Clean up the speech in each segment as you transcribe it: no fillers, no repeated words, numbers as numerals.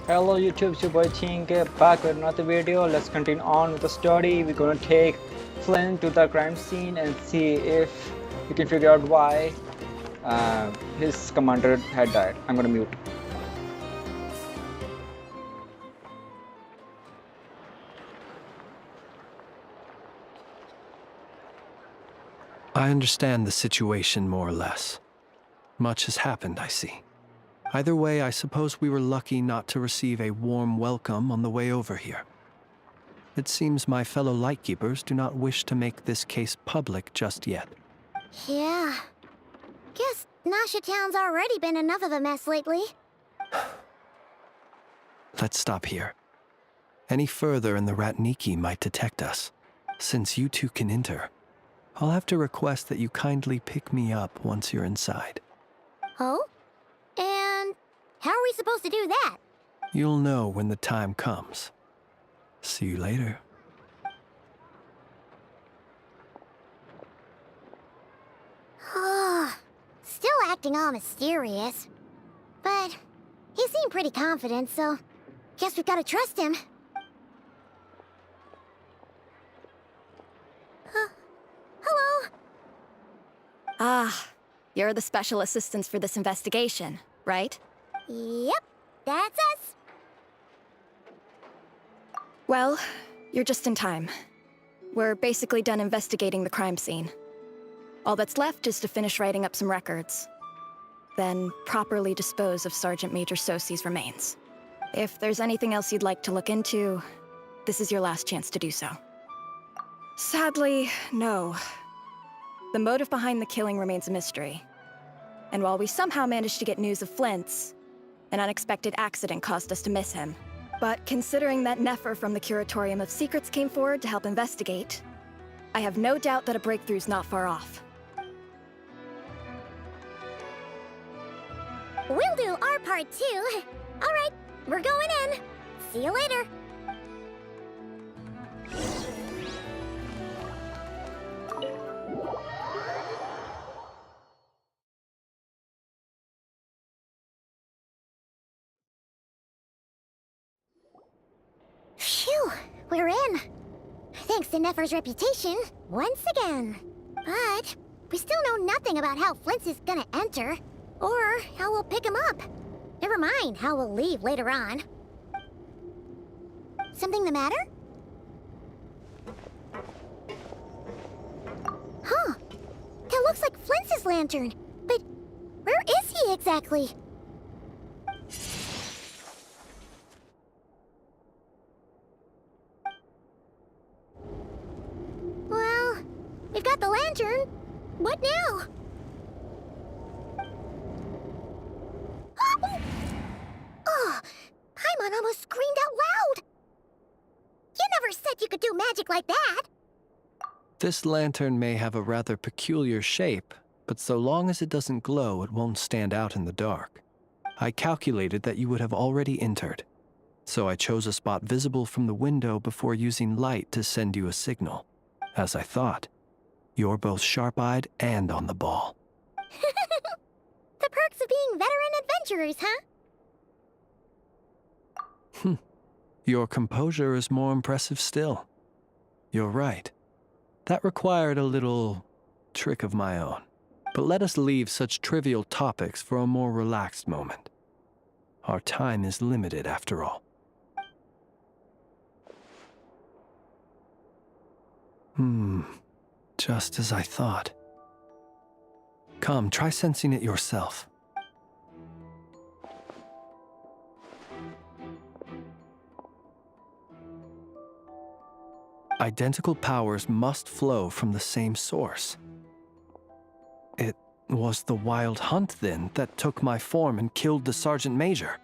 Hello YouTube, it's your boy Chinke back with another video. Let's continue on with the story. We're gonna take Flynn to the crime scene and see if we can figure out why his commander had died. I'm gonna mute. I understand the situation more or less. Much has happened, I see. Either way, I suppose we were lucky not to receive a warm welcome on the way over here. It seems my fellow Lightkeepers do not wish to make this case public just yet. Yeah. Guess Nasha Town's already been enough of a mess lately. Let's stop here. Any further and the Ratniki might detect us. Since you two can enter, I'll have to request that you kindly pick me up once you're inside. Oh? And how are we supposed to do that? You'll know when the time comes. See you later. Still acting all mysterious. But he seemed pretty confident, so guess we've got to trust him. Hello? Ah, you're the special assistants for this investigation, right? Yep, that's us. Well, you're just in time. We're basically done investigating the crime scene. All that's left is to finish writing up some records. Then properly dispose of Sergeant Major Sousi's remains. If there's anything else you'd like to look into, this is your last chance to do so. Sadly, no. The motive behind the killing remains a mystery. And while we somehow managed to get news of Flint's, an unexpected accident caused us to miss him. But considering that Nefer from the Curatorium of Secrets came forward to help investigate, I have no doubt that a breakthrough's not far off. We'll do our part too. All right, we're going in. See you later. Phew, we're in. Thanks to Nefer's reputation, once again. But we still know nothing about how Flint is gonna enter, or how we'll pick him up. Never mind how we'll leave later on. Something the matter? Huh. That looks like Flint's lantern. But where is he exactly? Well, we've got the lantern. What now? Oh, Paimon almost screamed out loud. You never said you could do magic like that. This lantern may have a rather peculiar shape, but so long as it doesn't glow, it won't stand out in the dark. I calculated that you would have already entered, so I chose a spot visible from the window before using light to send you a signal. As I thought, you're both sharp-eyed and on the ball. The perks of being veteran adventurers, huh? Your composure is more impressive still. You're right. That required a little trick of my own. But let us leave such trivial topics for a more relaxed moment. Our time is limited after all. Just as I thought. Come, try sensing it yourself. Identical powers must flow from the same source. It was the wild hunt, then, that took my form and killed the Sergeant Major.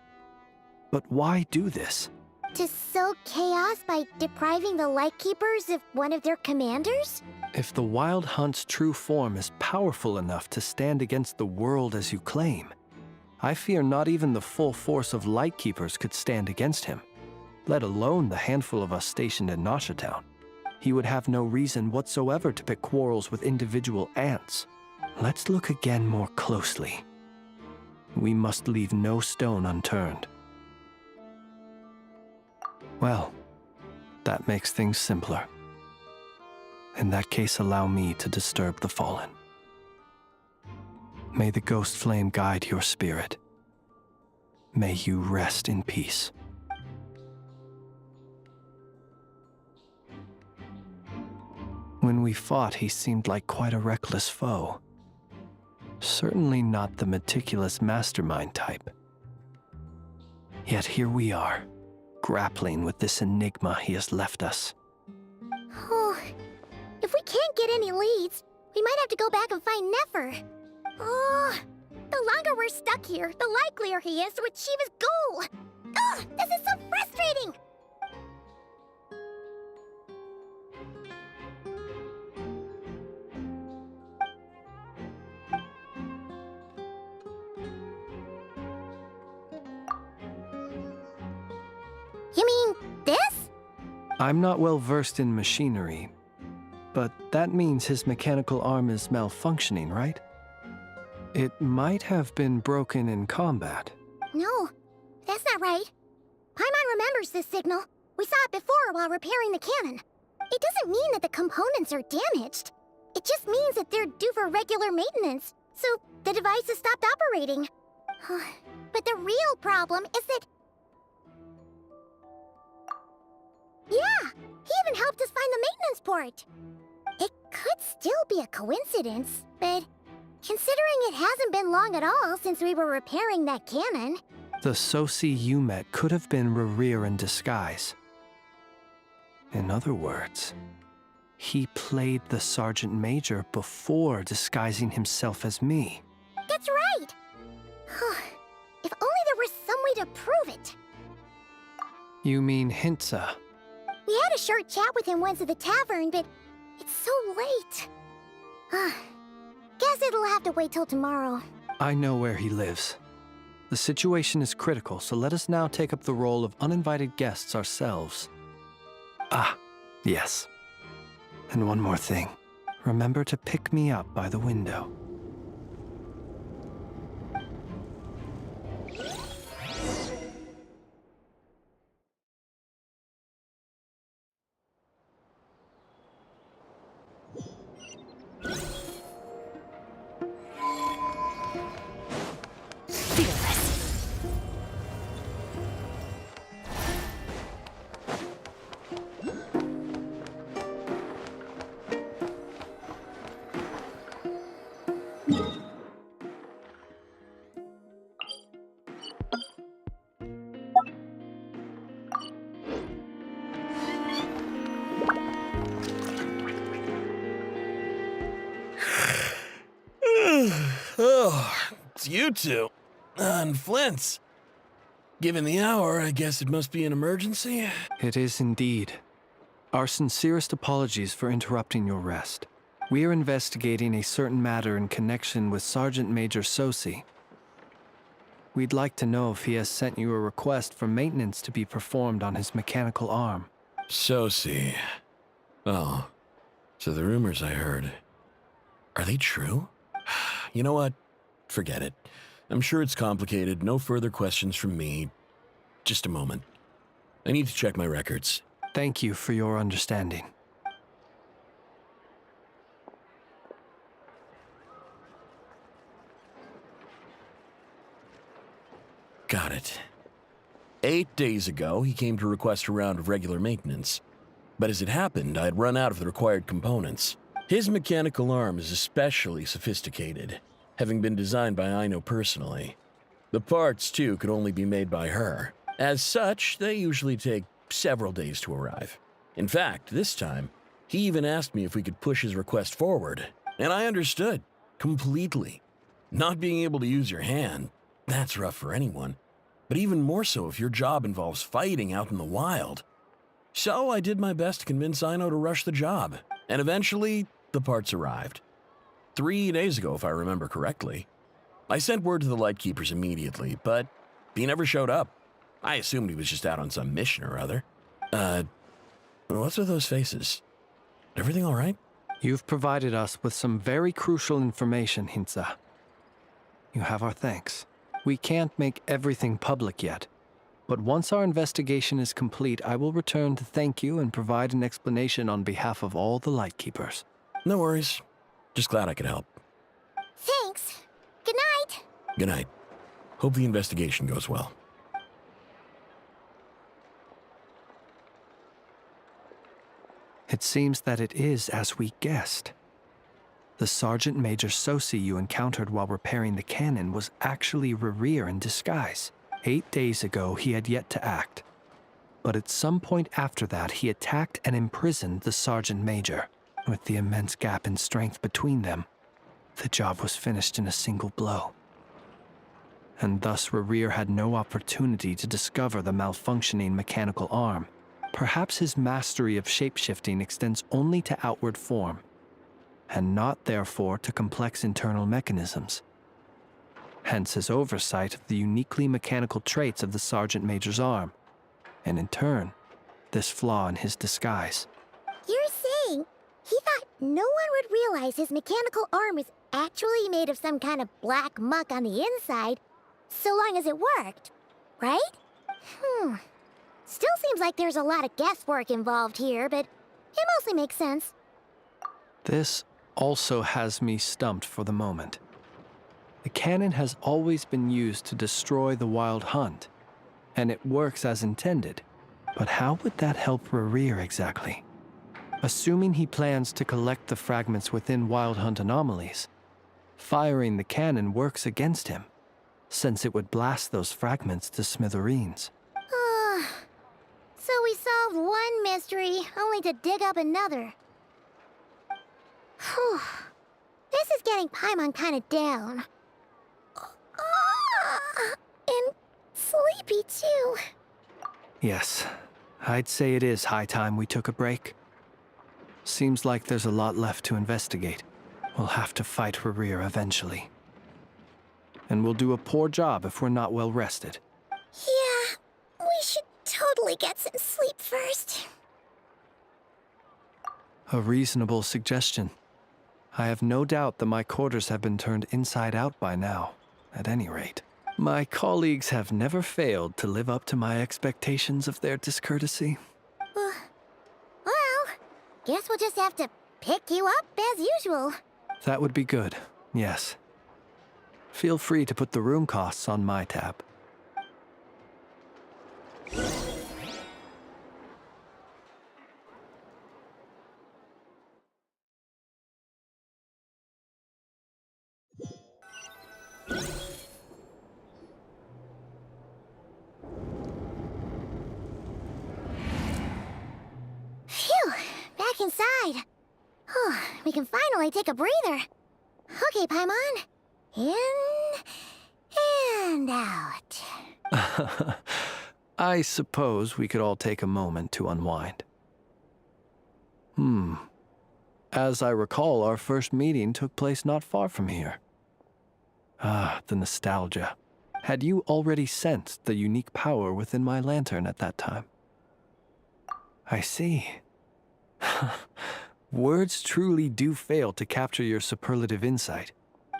But why do this? To sow chaos by depriving the Lightkeepers of one of their commanders? If the wild hunt's true form is powerful enough to stand against the world as you claim, I fear not even the full force of Lightkeepers could stand against him, let alone the handful of us stationed in Nasha Town. He would have no reason whatsoever to pick quarrels with individual ants. Let's look again more closely. We must leave no stone unturned. Well, that makes things simpler. In that case, allow me to disturb the fallen. May the ghost flame guide your spirit. May you rest in peace. When we fought, he seemed like quite a reckless foe. Certainly not the meticulous mastermind type. Yet here we are, grappling with this enigma he has left us. Oh, if we can't get any leads, we might have to go back and find Nefer. Oh, the longer we're stuck here, the likelier he is to achieve his goal. Ugh, this is so frustrating! You mean this? I'm not well versed in machinery, but that means his mechanical arm is malfunctioning, right? It might have been broken in combat. No, that's not right. Paimon remembers this signal. We saw it before while repairing the cannon. It doesn't mean that the components are damaged. It just means that they're due for regular maintenance, so the device has stopped operating. But the real problem is that... Yeah, he even helped us find the maintenance port. It could still be a coincidence, but considering it hasn't been long at all since we were repairing that cannon... The Sousi you met could have been Rerir in disguise. In other words, he played the Sergeant Major before disguising himself as me. That's right! If only there was some way to prove it. You mean Hintsa? We had a short chat with him once at the tavern, but it's so late. Guess it'll have to wait till tomorrow. I know where he lives. The situation is critical, so let us now take up the role of uninvited guests ourselves. Ah, yes. And one more thing. Remember to pick me up by the window. Oh, it's you two. And Flins. Given the hour, I guess it must be an emergency. It is indeed. Our sincerest apologies for interrupting your rest. We are investigating a certain matter in connection with Sergeant Major Sousi. We'd like to know if he has sent you a request for maintenance to be performed on his mechanical arm. Sousi. Oh, so the rumors I heard, are they true? You know what? Forget it. I'm sure it's complicated. No further questions from me. Just a moment. I need to check my records. Thank you for your understanding. Got it. 8 days ago, he came to request a round of regular maintenance. But as it happened, I had run out of the required components. His mechanical arm is especially sophisticated, having been designed by Aino personally. The parts, too, could only be made by her. As such, they usually take several days to arrive. In fact, this time, he even asked me if we could push his request forward, and I understood, completely. Not being able to use your hand, that's rough for anyone, but even more so if your job involves fighting out in the wild. So I did my best to convince Aino to rush the job, and eventually, the parts arrived. 3 days ago, if I remember correctly. I sent word to the Lightkeepers immediately, but he never showed up. I assumed he was just out on some mission or other. What's with those faces? Everything all right? You've provided us with some very crucial information, Hintsa. You have our thanks. We can't make everything public yet, But once our investigation is complete, I will return to thank you and provide an explanation on behalf of all the Lightkeepers. No worries. Just glad I could help. Thanks. Good night. Good night. Hope the investigation goes well. It seems that it is as we guessed. The Sergeant Major Sousi you encountered while repairing the cannon was actually Rerir in disguise. 8 days ago, he had yet to act. But at some point after that, he attacked and imprisoned the Sergeant Major. With the immense gap in strength between them, the job was finished in a single blow. And thus Rerir had no opportunity to discover the malfunctioning mechanical arm. Perhaps his mastery of shapeshifting extends only to outward form, and not therefore to complex internal mechanisms. Hence his oversight of the uniquely mechanical traits of the Sergeant Major's arm, and in turn, this flaw in his disguise. You're saying he thought no one would realize his mechanical arm is actually made of some kind of black muck on the inside, so long as it worked, right? Still seems like there's a lot of guesswork involved here, but it mostly makes sense. This also has me stumped for the moment. The cannon has always been used to destroy the Wild Hunt, and it works as intended. But how would that help Rerir exactly? Assuming he plans to collect the fragments within Wild Hunt anomalies, firing the cannon works against him, since it would blast those fragments to smithereens. So we solved one mystery, only to dig up another. Whew. This is getting Paimon kind of down. And sleepy, too. Yes, I'd say it is high time we took a break. Seems like there's a lot left to investigate. We'll have to fight Rerir eventually. And we'll do a poor job if we're not well rested. Yeah, we should totally get some sleep first. A reasonable suggestion. I have no doubt that my quarters have been turned inside out by now, at any rate. My colleagues have never failed to live up to my expectations of their discourtesy. Well, guess we'll just have to pick you up as usual. That would be good, yes. Feel free to put the room costs on my tab. Phew, back inside. We can finally take a breather. Okay, Paimon. In and out. I suppose we could all take a moment to unwind. As I recall, our first meeting took place not far from here. Ah, the nostalgia. Had you already sensed the unique power within my lantern at that time? I see. Words truly do fail to capture your superlative insight.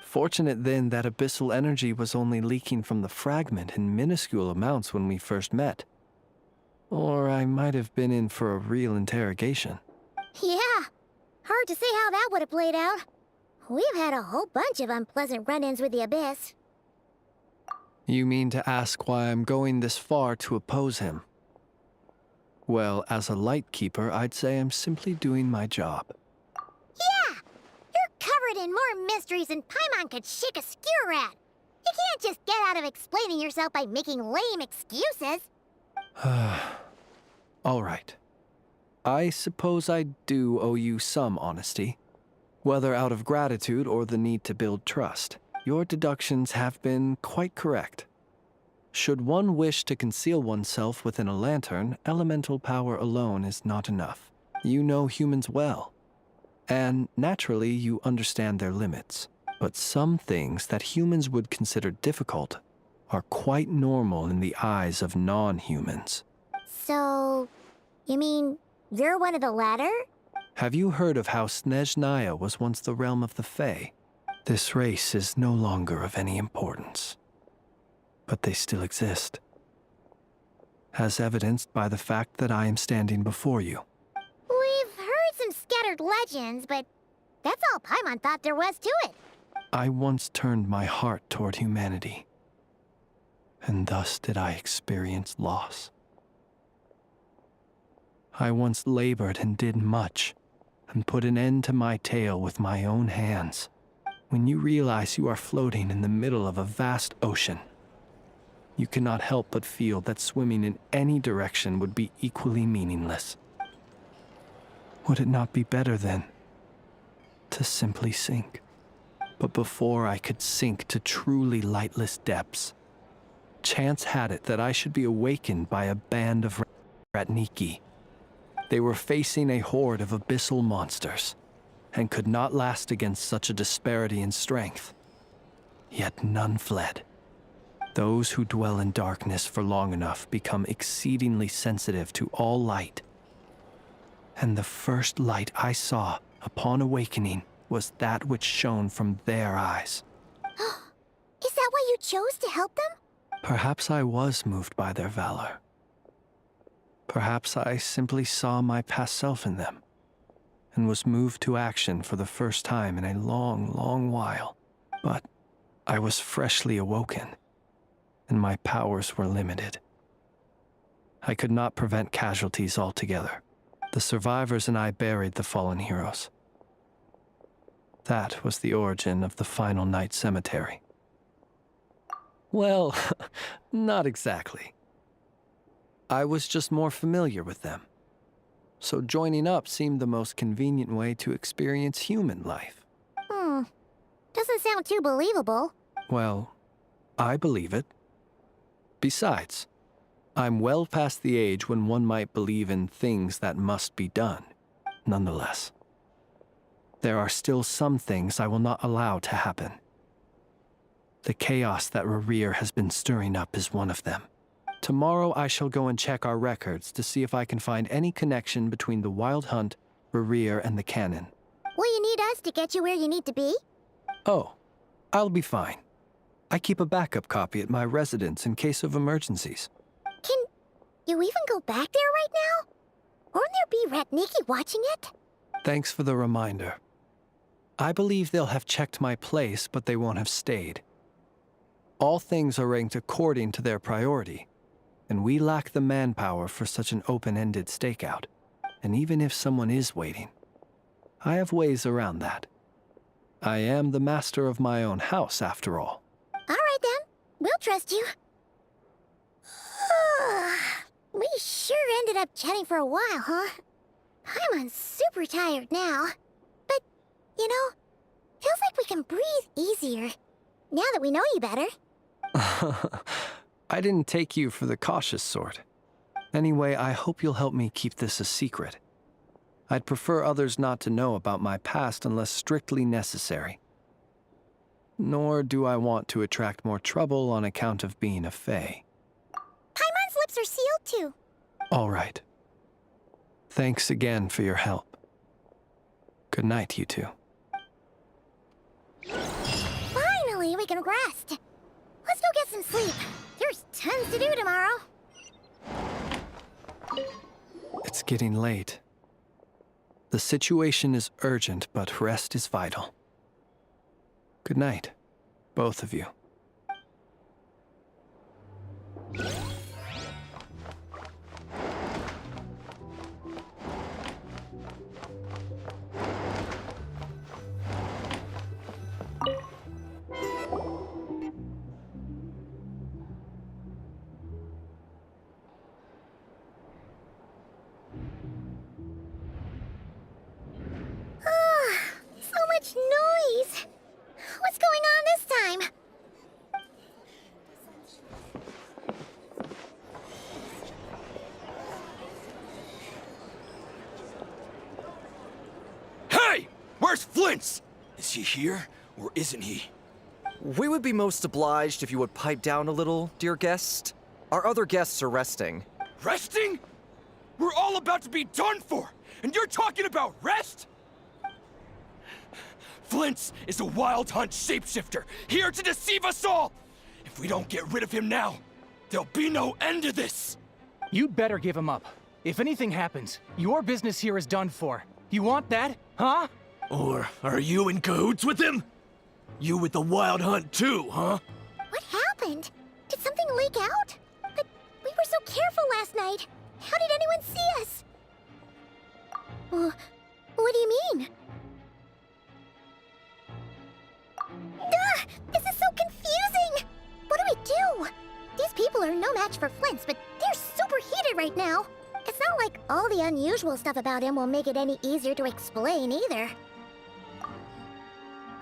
Fortunate then that abyssal energy was only leaking from the fragment in minuscule amounts when we first met. Or I might have been in for a real interrogation. Yeah, hard to say how that would have played out. We've had a whole bunch of unpleasant run-ins with the Abyss. You mean to ask why I'm going this far to oppose him? Well, as a Lightkeeper, I'd say I'm simply doing my job. Yeah! You're covered in more mysteries than Paimon could shake a skewer at. You can't just get out of explaining yourself by making lame excuses. All right. I suppose I do owe you some honesty. Whether out of gratitude or the need to build trust, your deductions have been quite correct. Should one wish to conceal oneself within a lantern, elemental power alone is not enough. You know humans well, and naturally you understand their limits. But some things that humans would consider difficult are quite normal in the eyes of non-humans. So, you mean you're one of the latter? Have you heard of how Snezhnaya was once the realm of the Fae? This race is no longer of any importance, but they still exist. as evidenced by the fact that I am standing before you. We've heard some scattered legends, but that's all Paimon thought there was to it. I once turned my heart toward humanity, and thus did I experience loss. I once labored and did much, and put an end to my tale with my own hands. When you realize you are floating in the middle of a vast ocean, you cannot help but feel that swimming in any direction would be equally meaningless. Would it not be better, then, to simply sink? But before I could sink to truly lightless depths, chance had it that I should be awakened by a band of Ratniki. They were facing a horde of abyssal monsters, and could not last against such a disparity in strength. Yet none fled. Those who dwell in darkness for long enough become exceedingly sensitive to all light. And the first light I saw upon awakening was that which shone from their eyes. Is that why you chose to help them? Perhaps I was moved by their valor. Perhaps I simply saw my past self in them, and was moved to action for the first time in a long, long while. But I was freshly awoken, and my powers were limited. I could not prevent casualties altogether. The survivors and I buried the fallen heroes. That was the origin of the Final Night Cemetery. Well, not exactly. I was just more familiar with them. So joining up seemed the most convenient way to experience human life. Doesn't sound too believable. Well, I believe it. Besides, I'm well past the age when one might believe in things that must be done. Nonetheless, there are still some things I will not allow to happen. The chaos that Rerir has been stirring up is one of them. Tomorrow I shall go and check our records to see if I can find any connection between the Wild Hunt, Rerir, and the Cannon. Will you need us to get you where you need to be? Oh, I'll be fine. I keep a backup copy at my residence in case of emergencies. Can you even go back there right now? Won't there be Ratniki watching it? Thanks for the reminder. I believe they'll have checked my place, but they won't have stayed. All things are ranked according to their priority, and we lack the manpower for such an open-ended stakeout. And even if someone is waiting, I have ways around that. I am the master of my own house, after all. All right then, we'll trust you. We sure ended up chatting for a while, huh? I'm super tired now. But, you know, feels like we can breathe easier, now that we know you better. I didn't take you for the cautious sort. Anyway, I hope you'll help me keep this a secret. I'd prefer others not to know about my past unless strictly necessary. Nor do I want to attract more trouble on account of being a fae. Paimon's lips are sealed too. All right. Thanks again for your help. Good night, you two. Finally, we can rest. Let's go get some sleep. There's tons to do tomorrow. It's getting late. The situation is urgent, but rest is vital. Good night, both of you. So much noise. What's going on this time? Hey! Where's Flins? Is he here, or isn't he? We would be most obliged if you would pipe down a little, dear guest. Our other guests are resting. Resting? We're all about to be done for, and you're talking about rest? Flins is a Wild Hunt shapeshifter, here to deceive us all! If we don't get rid of him now, there'll be no end to this! You'd better give him up. If anything happens, your business here is done for. You want that, huh? Or are you in cahoots with him? You with the Wild Hunt too, huh? What happened? Did something leak out? But we were so careful last night. How did anyone see us? What do you mean? Ugh! This is so confusing! What do we do? These people are no match for Flint's, but they're super heated right now. It's not like all the unusual stuff about him will make it any easier to explain either.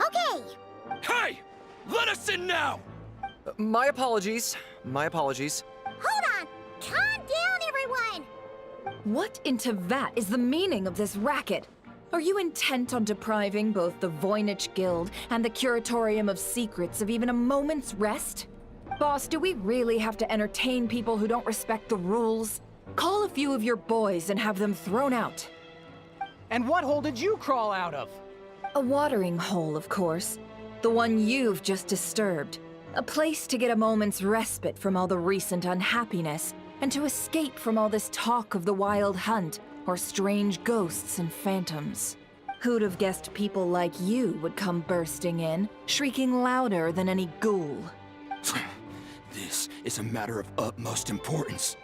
Okay! Hey! Let us in now! My apologies. My apologies. Hold on! Calm down, everyone! What in Tevat is the meaning of this racket? Are you intent on depriving both the Voynich Guild and the Curatorium of Secrets of even a moment's rest? Boss, do we really have to entertain people who don't respect the rules? Call a few of your boys and have them thrown out. And what hole did you crawl out of? A watering hole, of course. The one you've just disturbed. A place to get a moment's respite from all the recent unhappiness, and to escape from all this talk of the Wild Hunt, or strange ghosts and phantoms. Who'd have guessed people like you would come bursting in, shrieking louder than any ghoul? This is a matter of utmost importance.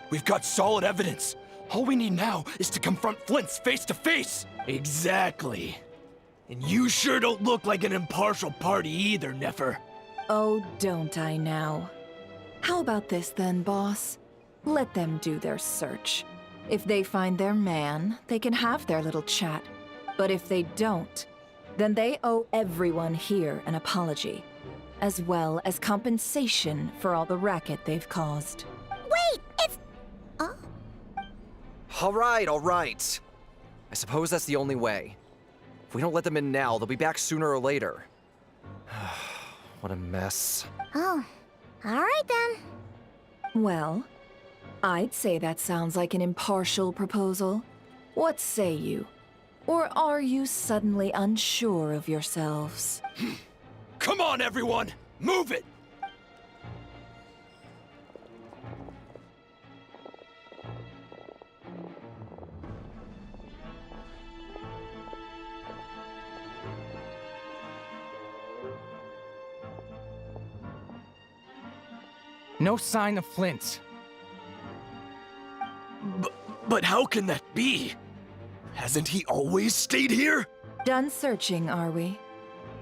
We've got solid evidence. All we need now is to confront Flint's face to face. Exactly. And you sure don't look like an impartial party either, Nefer. Oh, don't I now? How about this then, boss? Let them do their search. If they find their man, they can have their little chat. But if they don't, then they owe everyone here an apology, as well as compensation for all the racket they've caused. Wait, it's... Oh? All right. I suppose that's the only way. If we don't let them in now, they'll be back sooner or later. What a mess. Oh, all right then. Well, I'd say that sounds like an impartial proposal. What say you? Or are you suddenly unsure of yourselves? Come on, everyone! Move it! No sign of Flint's. But how can that be? Hasn't he always stayed here? Done searching, are we?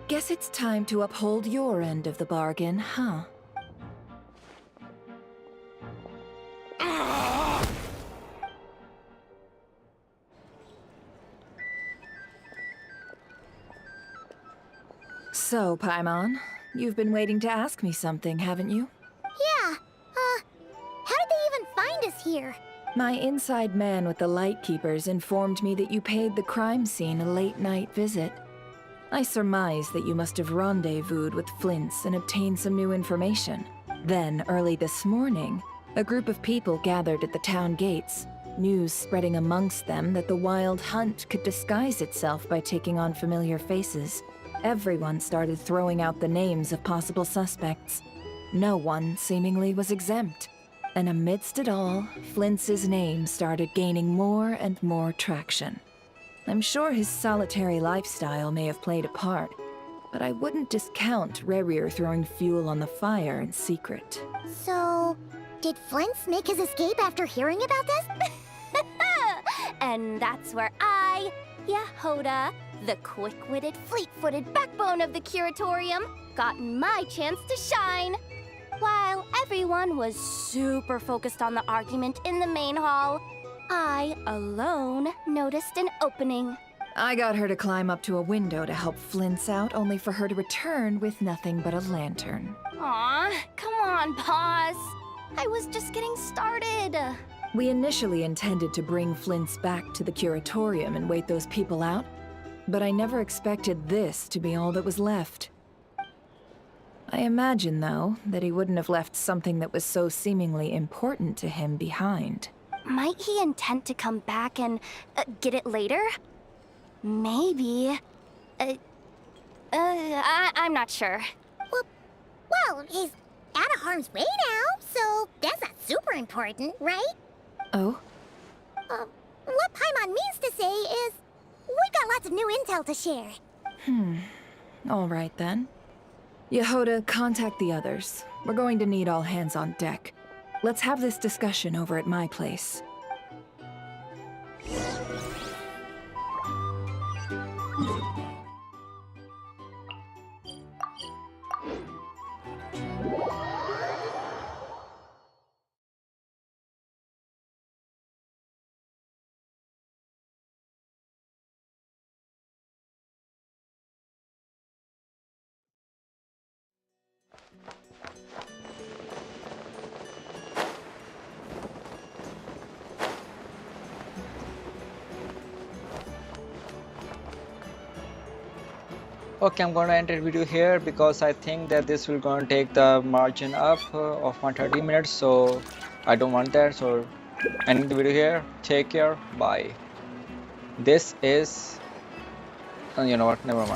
Guess it's time to uphold your end of the bargain, huh? So, Paimon, you've been waiting to ask me something, haven't you? Yeah, how did they even find us here? My inside man with the Lightkeepers informed me that you paid the crime scene a late-night visit. I surmise that you must have rendezvoused with Flint's and obtained some new information. Then, early this morning, a group of people gathered at the town gates, news spreading amongst them that the Wild Hunt could disguise itself by taking on familiar faces. Everyone started throwing out the names of possible suspects. No one, seemingly, was exempt. And amidst it all, Flint's name started gaining more and more traction. I'm sure his solitary lifestyle may have played a part, but I wouldn't discount Rerir throwing fuel on the fire in secret. So, did Flint's make his escape after hearing about this? And that's where I, Yahoda, the quick-witted, fleet-footed backbone of the Curatorium, got my chance to shine. While everyone was super focused on the argument in the main hall, I, alone, noticed an opening. I got her to climb up to a window to help Flint's out, only for her to return with nothing but a lantern. Aw, come on, boss. I was just getting started. We initially intended to bring Flint's back to the Curatorium and wait those people out, but I never expected this to be all that was left. I imagine, though, that he wouldn't have left something that was so seemingly important to him behind. Might he intend to come back and get it later? Maybe. I'm not sure. Well, he's out of harm's way now, so that's not super important, right? Oh? What Paimon means to say is, we've got lots of new intel to share. All right then. Yehoda, contact the others. We're going to need all hands on deck. Let's have this discussion over at my place. Okay, I'm going to end the video here because I think that this will going to take the margin up of my 30 minutes, so I don't want that. So ending the video here. Take care. Bye. This is, you know what, never mind.